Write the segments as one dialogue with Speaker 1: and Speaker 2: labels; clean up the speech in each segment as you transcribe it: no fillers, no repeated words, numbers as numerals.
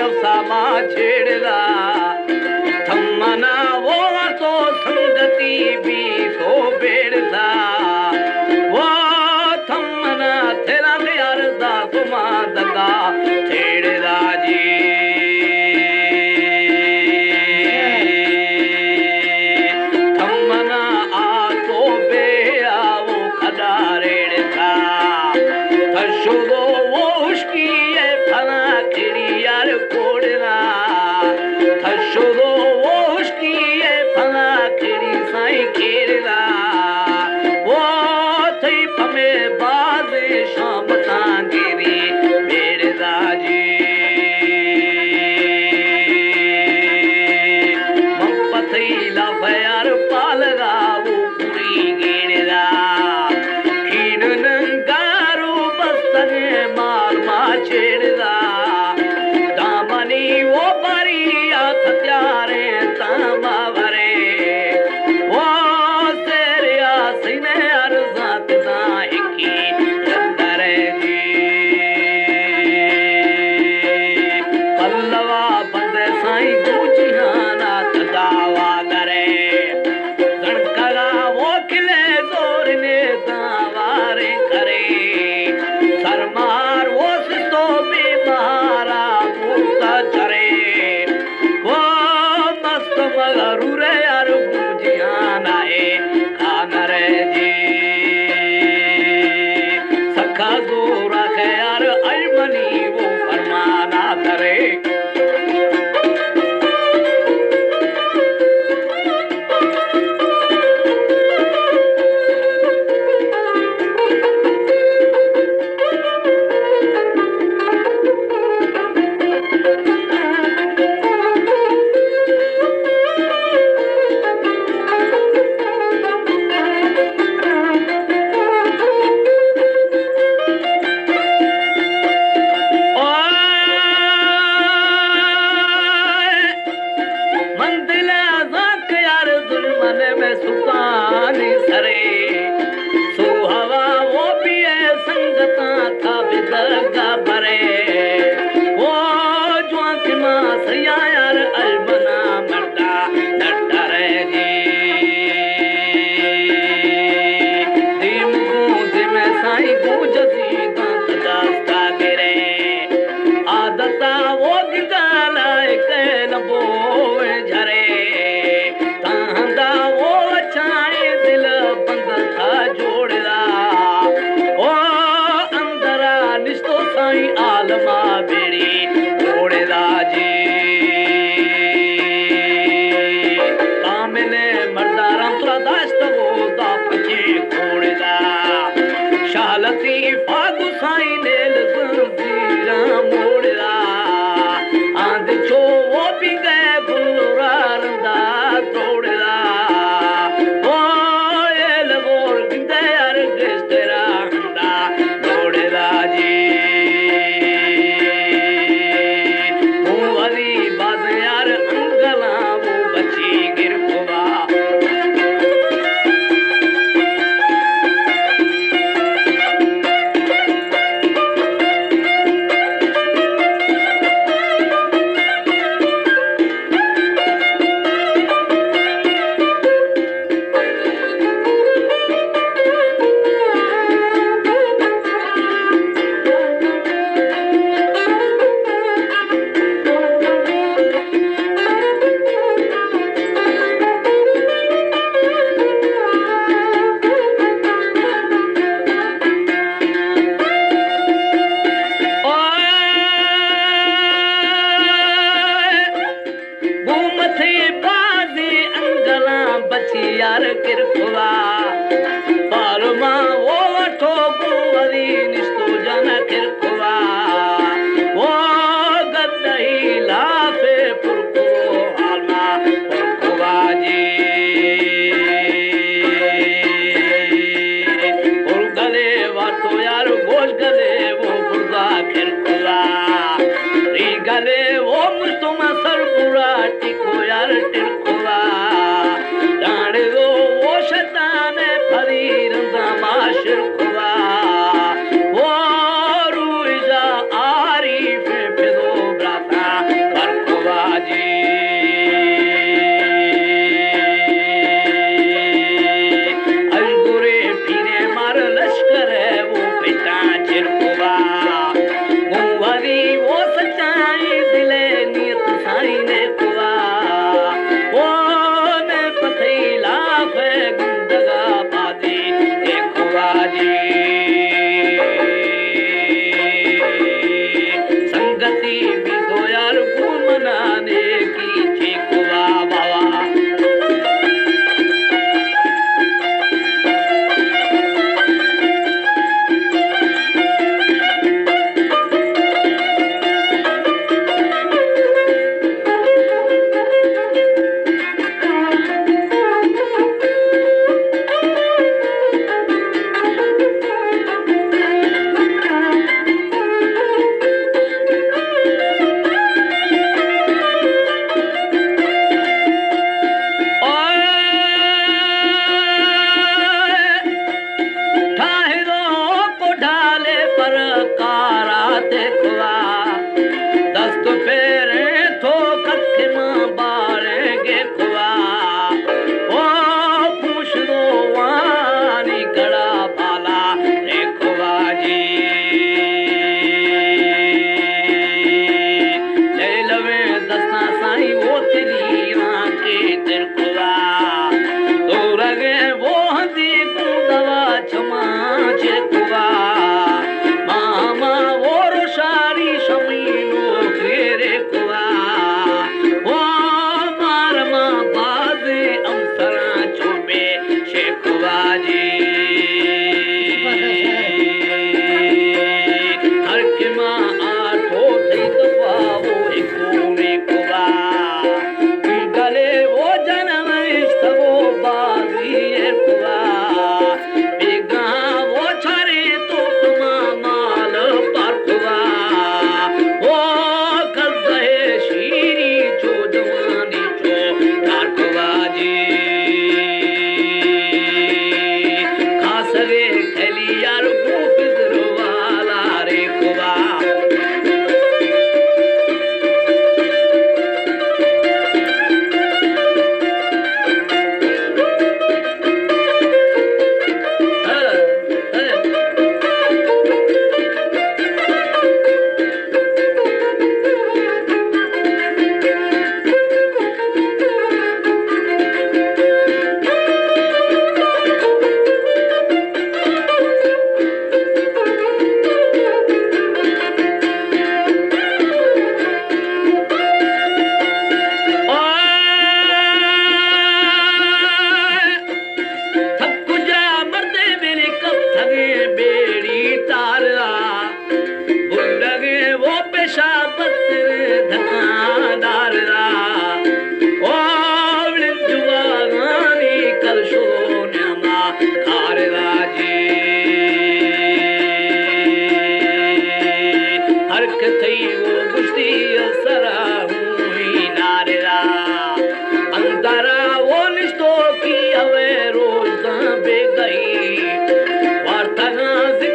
Speaker 1: नफसामा छेड़दा थमना वो तो संगति भी सो बेड़दा वो थमना तेरा यार दा सुमा दगा छेड़दा जी थमना आ तो बे वो खड़ा रेड़दा थशुदो वो उश्की फना खिड़ी यार कोड़ना थशुदो वो उश्की फना खिड़ी साई खेड़दा वो थई पमे बाजे शाम तांगेरी बेड़दा जी मपथई लफयार पालगा वो पूरी गेड़दा खीन नंगारू बस्तने मार मा छेड़दा दामनी वो बरिया थत्यारे तामा भरे वो सेरिया सिने अर्जात दा हिकी रंदरे जी पल्लवा बंदे साई गुजिहाना तदावा करे जणकरा वो किले जोर ने दावारे करे सरमार वो सिस्तो बीमारा मुक्ता चरे वो मस्त मगरूरे यार गुजियाना खानरे जी सखा जोरा है यार अजमनी वो फरमाना करे सुकानी सरे सो हवा वो पिए संगता था बिदगा भरे वो ज्वाक मां सया यार अलबना मर्दा डरे जी दिम गूंज में साई गूंज सी दांत दास्ता गिरे आदता वो गिदाला के नबो झरे तांदा वो चाहे दिल बंद था जोड़दा ओ अंदरा निस्तो साई आलमा बेड़ी जोड़दा जी कामिले मर्दारा तुरा दास्त वो दा पचे खोड़दा शालती फागु साई नेल जंजीरा मोड़दा आंद छो वो भी गए बाराते खुआ दस्त फेरे थो कथ मां बारे गे खुआ ओ पूछदो वानी कड़ा बाला रे खुआ जी ले लवे दस्ता साईं वो तेरी आंखे तेर खुआ तो रगे वो हंदी को दवा छमा छे खुआ मामा वो रोशारी शमीनो तेरे खुआ वो मारमा बाजे अमसरा चोबे छे खुआ जी हर के मां आठो थई दफा वो कोने खुआ गले वो जन्म इस्तवो बाजी खुआ बेगा वो छरे तो तुमा माल पर खुआ वो कर दे शीरी जो जवानी जो कार खुआ जी खास रे खली यार वो फिजर वाला रे खुआ थकुजा मर्दे मेरे कब थगे बेड़ी तारा बुलगे वो पेशाबत धकादारा ओ जुआ गानी कल शो न्यामा खारदा जी हर कथई वो गुस्ती असरा हुई नारदा अंदरा वो निस्तो की हवे रोज बे गई वार्ता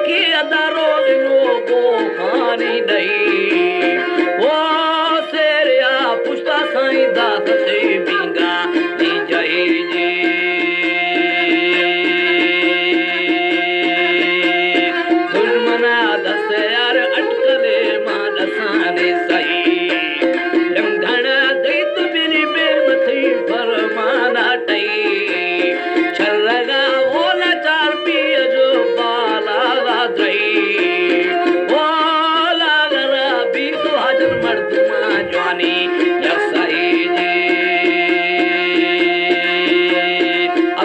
Speaker 1: की अदारो नो को खानी दई वो सेरिया पुष्टा साई दात से बिंगा नी जही जी दुश्मना दस यार अटकले मां दसाने सही लंघना दई तो मेरी बेमती फरमाना टई छरगा ओला चार पिय जो बाला द्रई ओला गरा बी तो हजर मर्दमा जवानी यसाई जी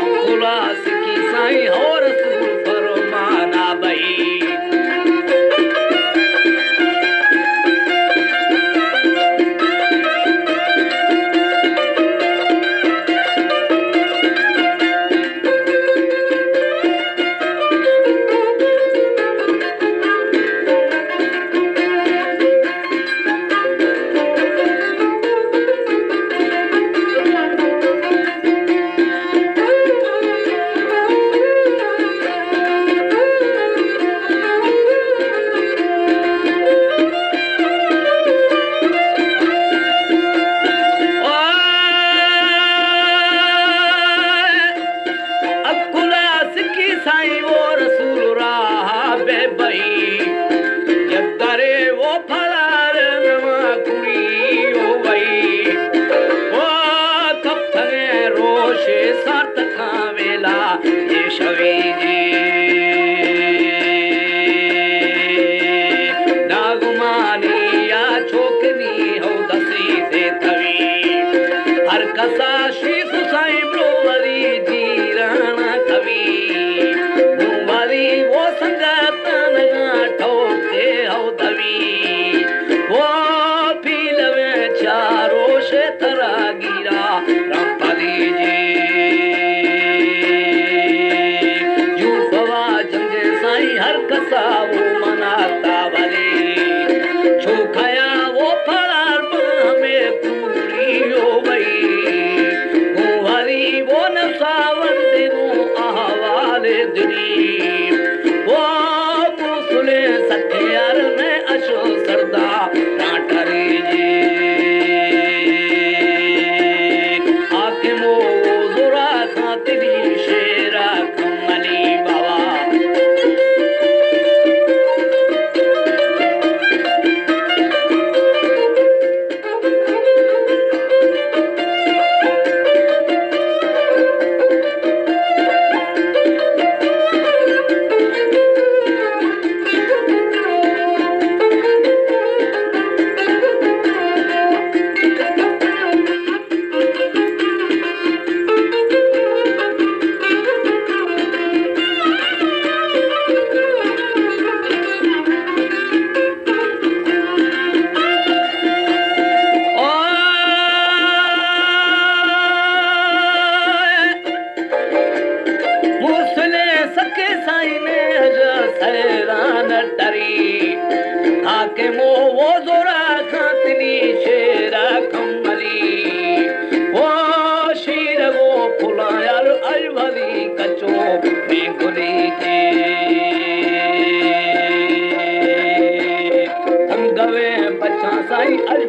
Speaker 1: अकुला सिकी साईं और रसूल फरमाना बई साईं वो रसूल राह बे बई जदरे वो फलार नवा कुड़ी ओ वई वो थप थगे रोशे सार्थ खावेला ये शवी जी नागुमानी या छोकनी हो दसी से थवी हर कसा श्री सुसाई ब्रोवरी जीराना कवि वो संगत ठोके हो दवी वो पीलवे चारो से तरा गिरा रामपली जी यूफवा जंगे साईं हर कसा वो मनाता वाली छो खाया वो फलार हमें पूरी हो गई के मो वो जोरा खातनी शेरा कमली वो शीर वो फुला यार अलवली कचो बेगुली के अंगवे बच्चा साई अल